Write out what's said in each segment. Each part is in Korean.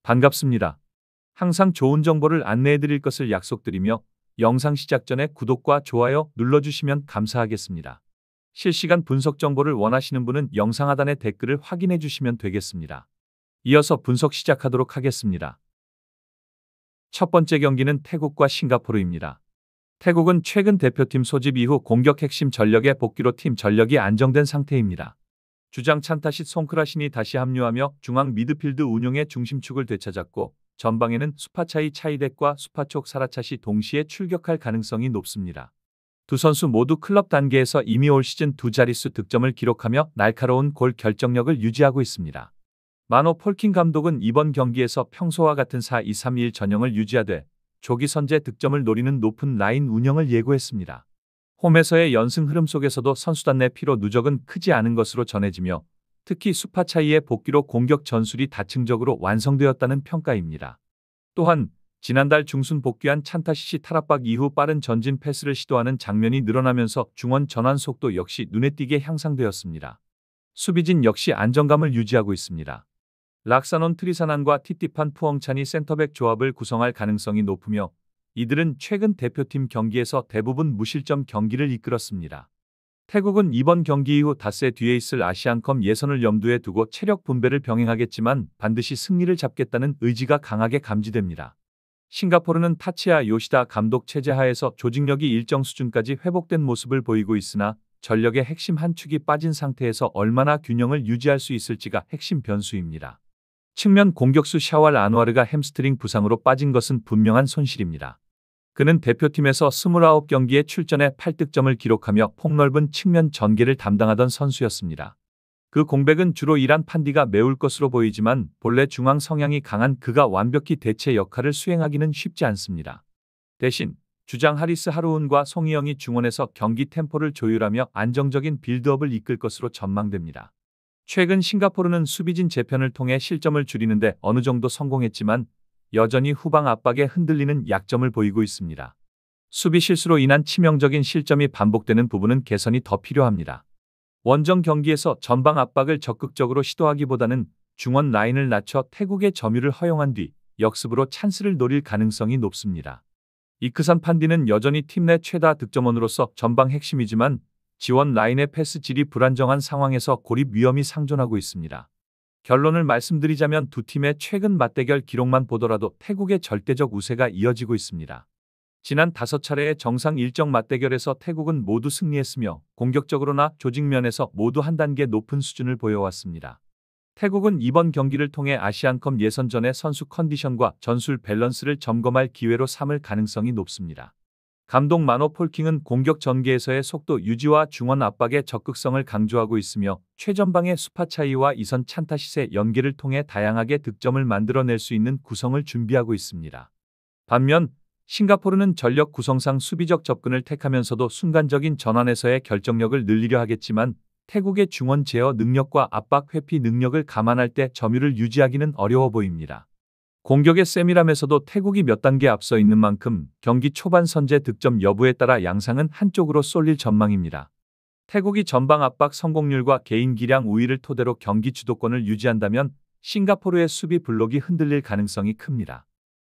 반갑습니다. 항상 좋은 정보를 안내해 드릴 것을 약속드리며 영상 시작 전에 구독과 좋아요 눌러주시면 감사하겠습니다. 실시간 분석 정보를 원하시는 분은 영상 하단의 댓글을 확인해 주시면 되겠습니다. 이어서 분석 시작하도록 하겠습니다. 첫 번째 경기는 태국과 싱가포르입니다. 태국은 최근 대표팀 소집 이후 공격 핵심 전력의 복귀로 팀 전력이 안정된 상태입니다. 주장 찬타싯 송크라신이 다시 합류하며 중앙 미드필드 운용의 중심축을 되찾았고 전방에는 수파차이 차이덱과 수파촉 사라차시 동시에 출격할 가능성이 높습니다. 두 선수 모두 클럽 단계에서 이미 올 시즌 두 자릿수 득점을 기록하며 날카로운 골 결정력을 유지하고 있습니다. 마노 폴킹 감독은 이번 경기에서 평소와 같은 4-2-3-1 전형을 유지하되 조기 선제 득점을 노리는 높은 라인 운영을 예고했습니다. 홈에서의 연승 흐름 속에서도 선수단 내 피로 누적은 크지 않은 것으로 전해지며 특히 수파차이의 복귀로 공격 전술이 다층적으로 완성되었다는 평가입니다. 또한 지난달 중순 복귀한 찬타시시 탈압박 이후 빠른 전진 패스를 시도하는 장면이 늘어나면서 중원 전환 속도 역시 눈에 띄게 향상되었습니다. 수비진 역시 안정감을 유지하고 있습니다. 락사논 트리사난과 티티판 푸엉찬이 센터백 조합을 구성할 가능성이 높으며 이들은 최근 대표팀 경기에서 대부분 무실점 경기를 이끌었습니다. 태국은 이번 경기 이후 닷새 뒤에 있을 아시안컵 예선을 염두에 두고 체력 분배를 병행하겠지만 반드시 승리를 잡겠다는 의지가 강하게 감지됩니다. 싱가포르는 타치야 요시다 감독 체제 하에서 조직력이 일정 수준까지 회복된 모습을 보이고 있으나 전력의 핵심 한 축이 빠진 상태에서 얼마나 균형을 유지할 수 있을지가 핵심 변수입니다. 측면 공격수 샤왈 안와르가 햄스트링 부상으로 빠진 것은 분명한 손실입니다. 그는 대표팀에서 29경기에 출전해 8득점을 기록하며 폭넓은 측면 전개를 담당하던 선수였습니다. 그 공백은 주로 이란 판디가 메울 것으로 보이지만 본래 중앙 성향이 강한 그가 완벽히 대체 역할을 수행하기는 쉽지 않습니다. 대신 주장 하리스 하루운과 송희영이 중원에서 경기 템포를 조율하며 안정적인 빌드업을 이끌 것으로 전망됩니다. 최근 싱가포르는 수비진 재편을 통해 실점을 줄이는데 어느 정도 성공했지만 여전히 후방 압박에 흔들리는 약점을 보이고 있습니다. 수비 실수로 인한 치명적인 실점이 반복되는 부분은 개선이 더 필요합니다. 원정 경기에서 전방 압박을 적극적으로 시도하기보다는 중원 라인을 낮춰 태국의 점유를 허용한 뒤 역습으로 찬스를 노릴 가능성이 높습니다. 이크산 판디는 여전히 팀 내 최다 득점원으로서 전방 핵심이지만 지원 라인의 패스 질이 불안정한 상황에서 고립 위험이 상존하고 있습니다. 결론을 말씀드리자면 두 팀의 최근 맞대결 기록만 보더라도 태국의 절대적 우세가 이어지고 있습니다. 지난 5차례의 정상 일정 맞대결에서 태국은 모두 승리했으며 공격적으로나 조직면에서 모두 한 단계 높은 수준을 보여왔습니다. 태국은 이번 경기를 통해 아시안컵 예선전의 선수 컨디션과 전술 밸런스를 점검할 기회로 삼을 가능성이 높습니다. 감독 마노 폴킹은 공격 전개에서의 속도 유지와 중원 압박의 적극성을 강조하고 있으며 최전방의 수파차이와 이선 찬타싯의 연계를 통해 다양하게 득점을 만들어낼 수 있는 구성을 준비하고 있습니다. 반면 싱가포르는 전력 구성상 수비적 접근을 택하면서도 순간적인 전환에서의 결정력을 늘리려 하겠지만 태국의 중원 제어 능력과 압박 회피 능력을 감안할 때 점유를 유지하기는 어려워 보입니다. 공격의 세밀함에서도 태국이 몇 단계 앞서 있는 만큼 경기 초반 선제 득점 여부에 따라 양상은 한쪽으로 쏠릴 전망입니다. 태국이 전방 압박 성공률과 개인 기량 우위를 토대로 경기 주도권을 유지한다면 싱가포르의 수비 블록이 흔들릴 가능성이 큽니다.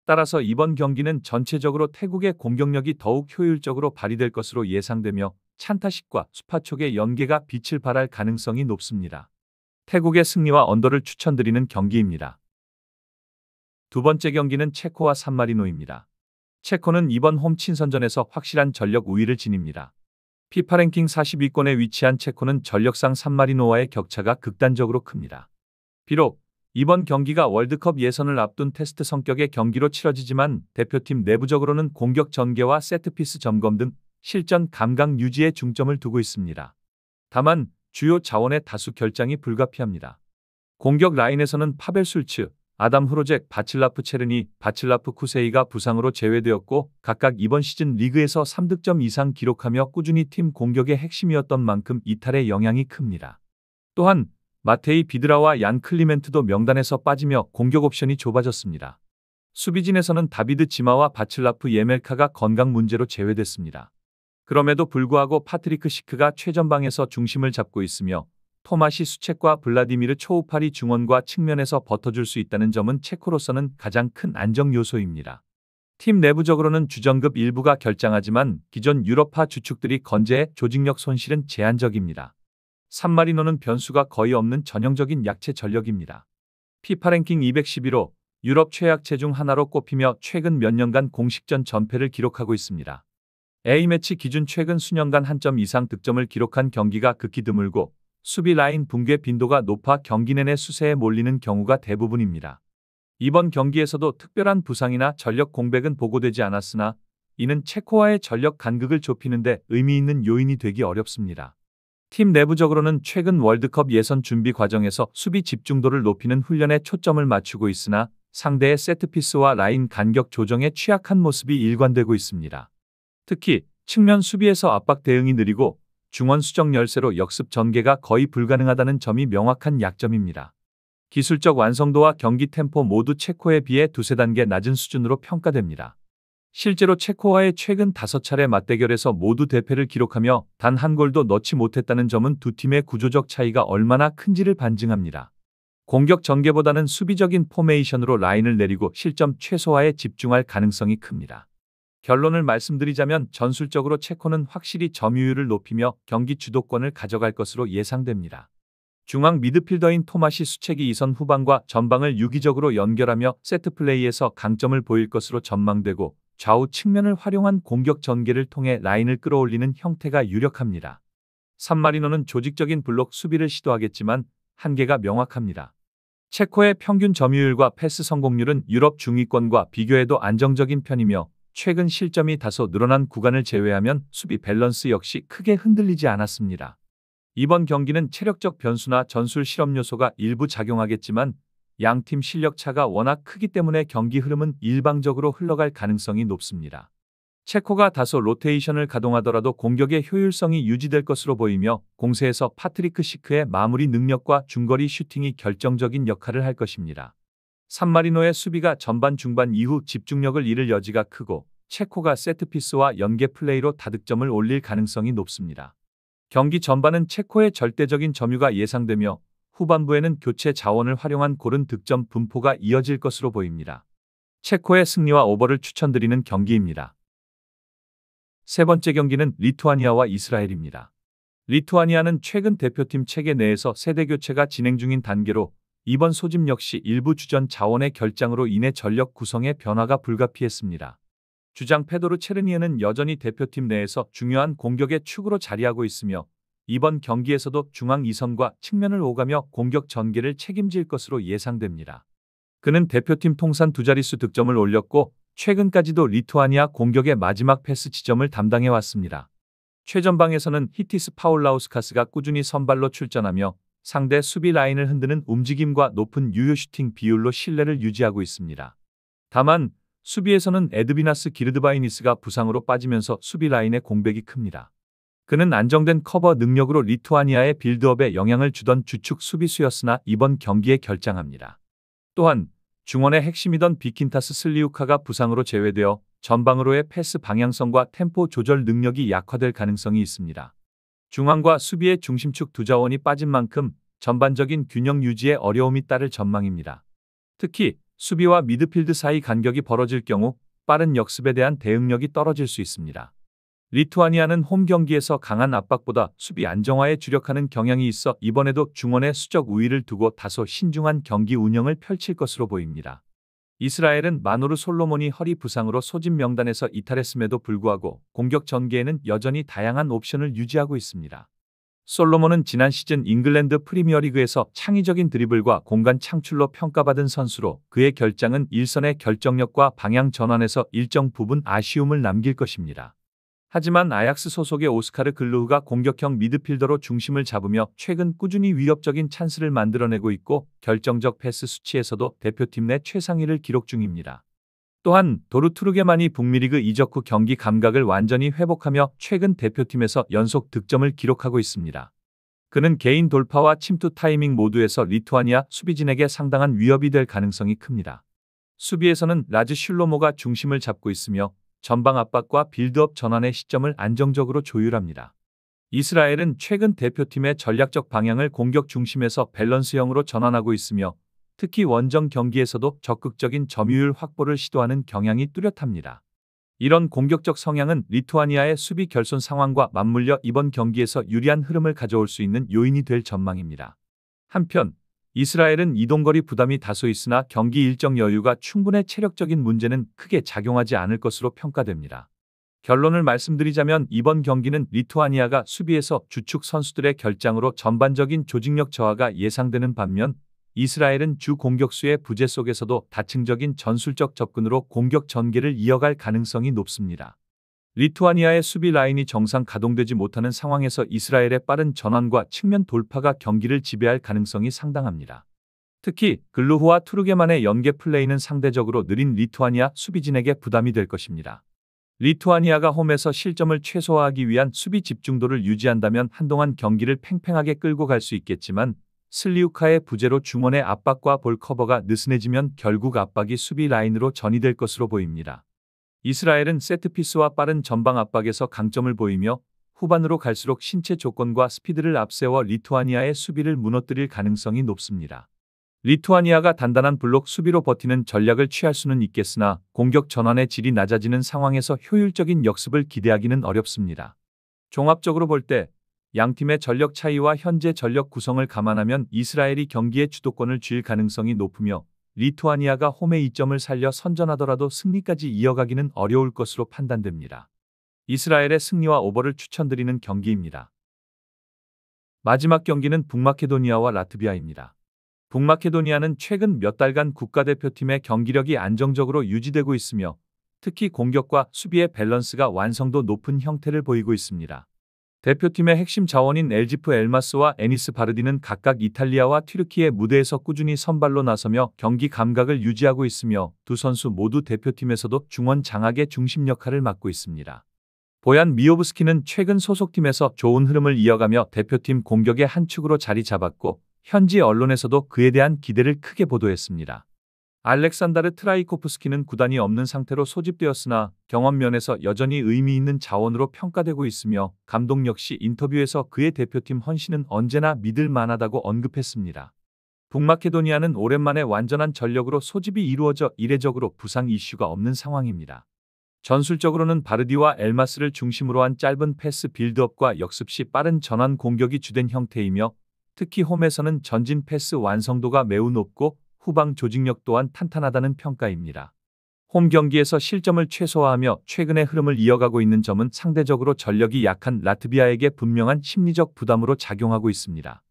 따라서 이번 경기는 전체적으로 태국의 공격력이 더욱 효율적으로 발휘될 것으로 예상되며 찬타식과 수파촉의 연계가 빛을 발할 가능성이 높습니다. 태국의 승리와 언더를 추천드리는 경기입니다. 두 번째 경기는 체코와 산마리노입니다. 체코는 이번 홈 친선전에서 확실한 전력 우위를 지닙니다. 피파 랭킹 40위권에 위치한 체코는 전력상 산마리노와의 격차가 극단적으로 큽니다. 비록 이번 경기가 월드컵 예선을 앞둔 테스트 성격의 경기로 치러지지만 대표팀 내부적으로는 공격 전개와 세트피스 점검 등 실전 감각 유지에 중점을 두고 있습니다. 다만 주요 자원의 다수 결장이 불가피합니다. 공격 라인에서는 파벨 술츠, 아담 후로젝, 바칠라프 체르니, 바칠라프 쿠세이가 부상으로 제외되었고 각각 이번 시즌 리그에서 3득점 이상 기록하며 꾸준히 팀 공격의 핵심이었던 만큼 이탈의 영향이 큽니다. 또한 마테이 비드라와 얀 클리멘트도 명단에서 빠지며 공격 옵션이 좁아졌습니다. 수비진에서는 다비드 지마와 바칠라프 예멜카가 건강 문제로 제외됐습니다. 그럼에도 불구하고 파트리크 시크가 최전방에서 중심을 잡고 있으며 토마시 수첵과 블라디미르 초우팔이 중원과 측면에서 버텨줄 수 있다는 점은 체코로서는 가장 큰 안정 요소입니다. 팀 내부적으로는 주전급 일부가 결장하지만 기존 유럽파 주축들이 건재해 조직력 손실은 제한적입니다. 산마리노는 변수가 거의 없는 전형적인 약체 전력입니다. 피파 랭킹 211호, 유럽 최약체 중 하나로 꼽히며 최근 몇 년간 공식전 전패를 기록하고 있습니다. A매치 기준 최근 수년간 한 점 이상 득점을 기록한 경기가 극히 드물고 수비 라인 붕괴 빈도가 높아 경기 내내 수세에 몰리는 경우가 대부분입니다. 이번 경기에서도 특별한 부상이나 전력 공백은 보고되지 않았으나 이는 체코와의 전력 간극을 좁히는 데 의미 있는 요인이 되기 어렵습니다. 팀 내부적으로는 최근 월드컵 예선 준비 과정에서 수비 집중도를 높이는 훈련에 초점을 맞추고 있으나 상대의 세트피스와 라인 간격 조정에 취약한 모습이 일관되고 있습니다. 특히 측면 수비에서 압박 대응이 느리고 중원 수적 열세로 역습 전개가 거의 불가능하다는 점이 명확한 약점입니다. 기술적 완성도와 경기 템포 모두 체코에 비해 두세 단계 낮은 수준으로 평가됩니다. 실제로 체코와의 최근 5차례 맞대결에서 모두 대패를 기록하며 단 한 골도 넣지 못했다는 점은 두 팀의 구조적 차이가 얼마나 큰지를 반증합니다. 공격 전개보다는 수비적인 포메이션으로 라인을 내리고 실점 최소화에 집중할 가능성이 큽니다. 결론을 말씀드리자면 전술적으로 체코는 확실히 점유율을 높이며 경기 주도권을 가져갈 것으로 예상됩니다. 중앙 미드필더인 토마시 수첵이 이선 후방과 전방을 유기적으로 연결하며 세트플레이에서 강점을 보일 것으로 전망되고 좌우 측면을 활용한 공격 전개를 통해 라인을 끌어올리는 형태가 유력합니다. 산마리노는 조직적인 블록 수비를 시도하겠지만 한계가 명확합니다. 체코의 평균 점유율과 패스 성공률은 유럽 중위권과 비교해도 안정적인 편이며 최근 실점이 다소 늘어난 구간을 제외하면 수비 밸런스 역시 크게 흔들리지 않았습니다. 이번 경기는 체력적 변수나 전술 실험 요소가 일부 작용하겠지만 양팀 실력 차가 워낙 크기 때문에 경기 흐름은 일방적으로 흘러갈 가능성이 높습니다. 체코가 다소 로테이션을 가동하더라도 공격의 효율성이 유지될 것으로 보이며 공세에서 파트리크 시크의 마무리 능력과 중거리 슈팅이 결정적인 역할을 할 것입니다. 산마리노의 수비가 전반 중반 이후 집중력을 잃을 여지가 크고 체코가 세트피스와 연계 플레이로 다득점을 올릴 가능성이 높습니다. 경기 전반은 체코의 절대적인 점유가 예상되며 후반부에는 교체 자원을 활용한 고른 득점 분포가 이어질 것으로 보입니다. 체코의 승리와 오버를 추천드리는 경기입니다. 세 번째 경기는 리투아니아와 이스라엘입니다. 리투아니아는 최근 대표팀 체계 내에서 세대 교체가 진행 중인 단계로 이번 소집 역시 일부 주전 자원의 결장으로 인해 전력 구성에 변화가 불가피했습니다. 주장 페도르 체르니에는 여전히 대표팀 내에서 중요한 공격의 축으로 자리하고 있으며 이번 경기에서도 중앙 2선과 측면을 오가며 공격 전개를 책임질 것으로 예상됩니다. 그는 대표팀 통산 두 자릿수 득점을 올렸고 최근까지도 리투아니아 공격의 마지막 패스 지점을 담당해왔습니다. 최전방에서는 히티스 파울라우스카스가 꾸준히 선발로 출전하며 상대 수비 라인을 흔드는 움직임과 높은 유효 슈팅 비율로 신뢰를 유지하고 있습니다. 다만 수비에서는 에드비나스 기르드바이니스가 부상으로 빠지면서 수비 라인의 공백이 큽니다. 그는 안정된 커버 능력으로 리투아니아의 빌드업에 영향을 주던 주축 수비수였으나 이번 경기에 결장합니다. 또한 중원의 핵심이던 비킨타스 슬리우카가 부상으로 제외되어 전방으로의 패스 방향성과 템포 조절 능력이 약화될 가능성이 있습니다. 중앙과 수비의 중심축 두 자원이 빠진 만큼 전반적인 균형 유지에 어려움이 따를 전망입니다. 특히 수비와 미드필드 사이 간격이 벌어질 경우 빠른 역습에 대한 대응력이 떨어질 수 있습니다. 리투아니아는 홈 경기에서 강한 압박보다 수비 안정화에 주력하는 경향이 있어 이번에도 중원의 수적 우위를 두고 다소 신중한 경기 운영을 펼칠 것으로 보입니다. 이스라엘은 마노르 솔로몬이 허리 부상으로 소집 명단에서 이탈했음에도 불구하고 공격 전개에는 여전히 다양한 옵션을 유지하고 있습니다. 솔로몬은 지난 시즌 잉글랜드 프리미어리그에서 창의적인 드리블과 공간 창출로 평가받은 선수로 그의 결장은 일선의 결정력과 방향 전환에서 일정 부분 아쉬움을 남길 것입니다. 하지만 아약스 소속의 오스카르 글루흐가 공격형 미드필더로 중심을 잡으며 최근 꾸준히 위협적인 찬스를 만들어내고 있고 결정적 패스 수치에서도 대표팀 내 최상위를 기록 중입니다. 또한 도루 투르게만이 북미리그 이적 후 경기 감각을 완전히 회복하며 최근 대표팀에서 연속 득점을 기록하고 있습니다. 그는 개인 돌파와 침투 타이밍 모두에서 리투아니아 수비진에게 상당한 위협이 될 가능성이 큽니다. 수비에서는 라즈 슐로모가 중심을 잡고 있으며 전방 압박과 빌드업 전환의 시점을 안정적으로 조율합니다. 이스라엘은 최근 대표팀의 전략적 방향을 공격 중심에서 밸런스형으로 전환하고 있으며 특히 원정 경기에서도 적극적인 점유율 확보를 시도하는 경향이 뚜렷합니다. 이런 공격적 성향은 리투아니아의 수비 결손 상황과 맞물려 이번 경기에서 유리한 흐름을 가져올 수 있는 요인이 될 전망입니다. 한편 이스라엘은 이동거리 부담이 다소 있으나 경기 일정 여유가 충분해 체력적인 문제는 크게 작용하지 않을 것으로 평가됩니다. 결론을 말씀드리자면 이번 경기는 리투아니아가 수비에서 주축 선수들의 결장으로 전반적인 조직력 저하가 예상되는 반면 이스라엘은 주 공격수의 부재 속에서도 다층적인 전술적 접근으로 공격 전개를 이어갈 가능성이 높습니다. 리투아니아의 수비 라인이 정상 가동되지 못하는 상황에서 이스라엘의 빠른 전환과 측면 돌파가 경기를 지배할 가능성이 상당합니다. 특히 글루흐와 투르게만의 연계 플레이는 상대적으로 느린 리투아니아 수비진에게 부담이 될 것입니다. 리투아니아가 홈에서 실점을 최소화하기 위한 수비 집중도를 유지한다면 한동안 경기를 팽팽하게 끌고 갈 수 있겠지만 슬리우카의 부재로 중원의 압박과 볼 커버가 느슨해지면 결국 압박이 수비 라인으로 전이될 것으로 보입니다. 이스라엘은 세트피스와 빠른 전방 압박에서 강점을 보이며 후반으로 갈수록 신체 조건과 스피드를 앞세워 리투아니아의 수비를 무너뜨릴 가능성이 높습니다. 리투아니아가 단단한 블록 수비로 버티는 전략을 취할 수는 있겠으나 공격 전환의 질이 낮아지는 상황에서 효율적인 역습을 기대하기는 어렵습니다. 종합적으로 볼 때 양팀의 전력 차이와 현재 전력 구성을 감안하면 이스라엘이 경기의 주도권을 쥘 가능성이 높으며 리투아니아가 홈의 이점을 살려 선전하더라도 승리까지 이어가기는 어려울 것으로 판단됩니다. 이스라엘의 승리와 오버를 추천드리는 경기입니다. 마지막 경기는 북마케도니아와 라트비아입니다. 북마케도니아는 최근 몇 달간 국가대표팀의 경기력이 안정적으로 유지되고 있으며 특히 공격과 수비의 밸런스가 완성도 높은 형태를 보이고 있습니다. 대표팀의 핵심 자원인 엘지프 엘마스와 에니스 바르디는 각각 이탈리아와 튀르키예 무대에서 꾸준히 선발로 나서며 경기 감각을 유지하고 있으며 두 선수 모두 대표팀에서도 중원 장악의 중심 역할을 맡고 있습니다. 보얀 미오브스키는 최근 소속팀에서 좋은 흐름을 이어가며 대표팀 공격의 한 축으로 자리 잡았고 현지 언론에서도 그에 대한 기대를 크게 보도했습니다. 알렉산다르 트라이코프스키는 구단이 없는 상태로 소집되었으나 경험 면에서 여전히 의미 있는 자원으로 평가되고 있으며 감독 역시 인터뷰에서 그의 대표팀 헌신은 언제나 믿을 만하다고 언급했습니다. 북마케도니아는 오랜만에 완전한 전력으로 소집이 이루어져 이례적으로 부상 이슈가 없는 상황입니다. 전술적으로는 바르디와 엘마스를 중심으로 한 짧은 패스 빌드업과 역습 시 빠른 전환 공격이 주된 형태이며 특히 홈에서는 전진 패스 완성도가 매우 높고 후방 조직력 또한 탄탄하다는 평가입니다. 홈 경기에서 실점을 최소화하며 최근의 흐름을 이어가고 있는 점은 상대적으로 전력이 약한 라트비아에게 분명한 심리적 부담으로 작용하고 있습니다.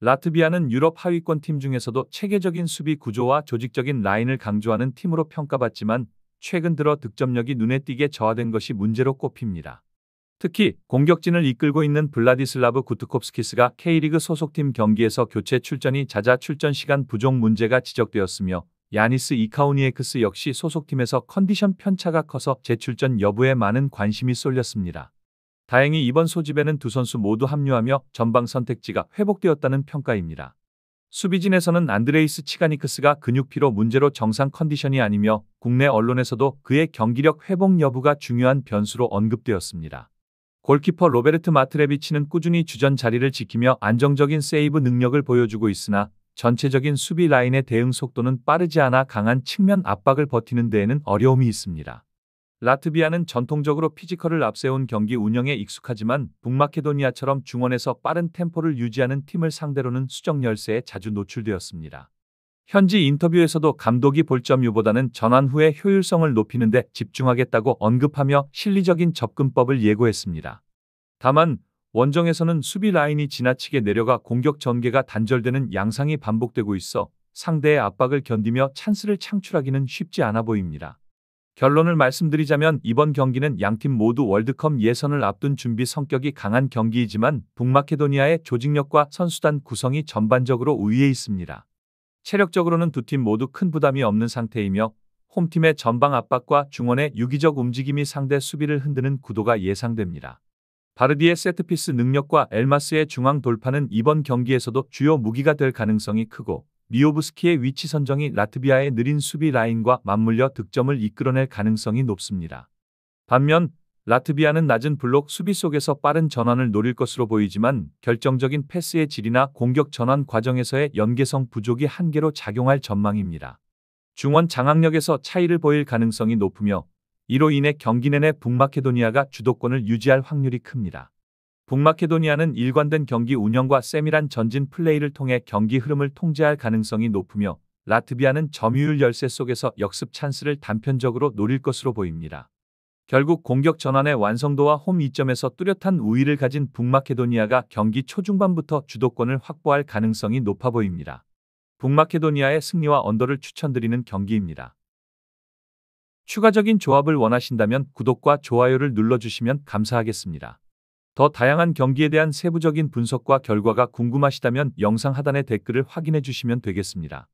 라트비아는 유럽 하위권 팀 중에서도 체계적인 수비 구조와 조직적인 라인을 강조하는 팀으로 평가받지만 최근 들어 득점력이 눈에 띄게 저하된 것이 문제로 꼽힙니다. 특히 공격진을 이끌고 있는 블라디슬라브 구트콥스키스가 K리그 소속팀 경기에서 교체 출전이 잦아 출전 시간 부족 문제가 지적되었으며 야니스 이카우니에크스 역시 소속팀에서 컨디션 편차가 커서 재출전 여부에 많은 관심이 쏠렸습니다. 다행히 이번 소집에는 두 선수 모두 합류하며 전방 선택지가 회복되었다는 평가입니다. 수비진에서는 안드레이스 치가니크스가 근육피로 문제로 정상 컨디션이 아니며 국내 언론에서도 그의 경기력 회복 여부가 중요한 변수로 언급되었습니다. 골키퍼 로베르트 마트레비치는 꾸준히 주전 자리를 지키며 안정적인 세이브 능력을 보여주고 있으나 전체적인 수비 라인의 대응 속도는 빠르지 않아 강한 측면 압박을 버티는 데에는 어려움이 있습니다. 라트비아는 전통적으로 피지컬을 앞세운 경기 운영에 익숙하지만 북마케도니아처럼 중원에서 빠른 템포를 유지하는 팀을 상대로는 수적 열세에 자주 노출되었습니다. 현지 인터뷰에서도 감독이 볼점유보다는 전환 후의 효율성을 높이는 데 집중하겠다고 언급하며 실리적인 접근법을 예고했습니다. 다만 원정에서는 수비 라인이 지나치게 내려가 공격 전개가 단절되는 양상이 반복되고 있어 상대의 압박을 견디며 찬스를 창출하기는 쉽지 않아 보입니다. 결론을 말씀드리자면 이번 경기는 양팀 모두 월드컵 예선을 앞둔 준비 성격이 강한 경기이지만 북마케도니아의 조직력과 선수단 구성이 전반적으로 우위에 있습니다. 체력적으로는 두 팀 모두 큰 부담이 없는 상태이며 홈팀의 전방 압박과 중원의 유기적 움직임이 상대 수비를 흔드는 구도가 예상됩니다. 바르디의 세트피스 능력과 엘마스의 중앙 돌파는 이번 경기에서도 주요 무기가 될 가능성이 크고 미오브스키의 위치 선정이 라트비아의 느린 수비 라인과 맞물려 득점을 이끌어낼 가능성이 높습니다. 반면 라트비아는 낮은 블록 수비 속에서 빠른 전환을 노릴 것으로 보이지만 결정적인 패스의 질이나 공격 전환 과정에서의 연계성 부족이 한계로 작용할 전망입니다. 중원 장악력에서 차이를 보일 가능성이 높으며 이로 인해 경기 내내 북마케도니아가 주도권을 유지할 확률이 큽니다. 북마케도니아는 일관된 경기 운영과 세밀한 전진 플레이를 통해 경기 흐름을 통제할 가능성이 높으며 라트비아는 점유율 열세 속에서 역습 찬스를 단편적으로 노릴 것으로 보입니다. 결국 공격 전환의 완성도와 홈 이점에서 뚜렷한 우위를 가진 북마케도니아가 경기 초중반부터 주도권을 확보할 가능성이 높아 보입니다. 북마케도니아의 승리와 언더를 추천드리는 경기입니다. 추가적인 조합을 원하신다면 구독과 좋아요를 눌러주시면 감사하겠습니다. 더 다양한 경기에 대한 세부적인 분석과 결과가 궁금하시다면 영상 하단의 댓글을 확인해 주시면 되겠습니다.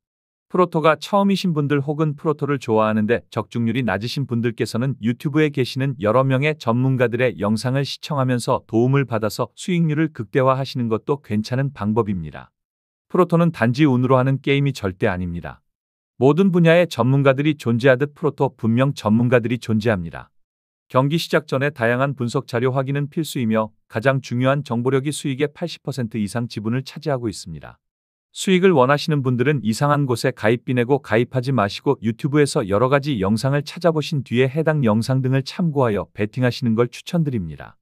프로토가 처음이신 분들 혹은 프로토를 좋아하는데 적중률이 낮으신 분들께서는 유튜브에 계시는 여러 명의 전문가들의 영상을 시청하면서 도움을 받아서 수익률을 극대화하시는 것도 괜찮은 방법입니다. 프로토는 단지 운으로 하는 게임이 절대 아닙니다. 모든 분야의 전문가들이 존재하듯 프로토 분명 전문가들이 존재합니다. 경기 시작 전에 다양한 분석 자료 확인은 필수이며 가장 중요한 정보력이 수익의 80% 이상 지분을 차지하고 있습니다. 수익을 원하시는 분들은 이상한 곳에 가입비 내고 가입하지 마시고 유튜브에서 여러 가지 영상을 찾아보신 뒤에 해당 영상 등을 참고하여 베팅하시는 걸 추천드립니다.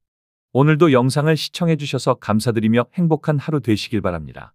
오늘도 영상을 시청해 주셔서 감사드리며 행복한 하루 되시길 바랍니다.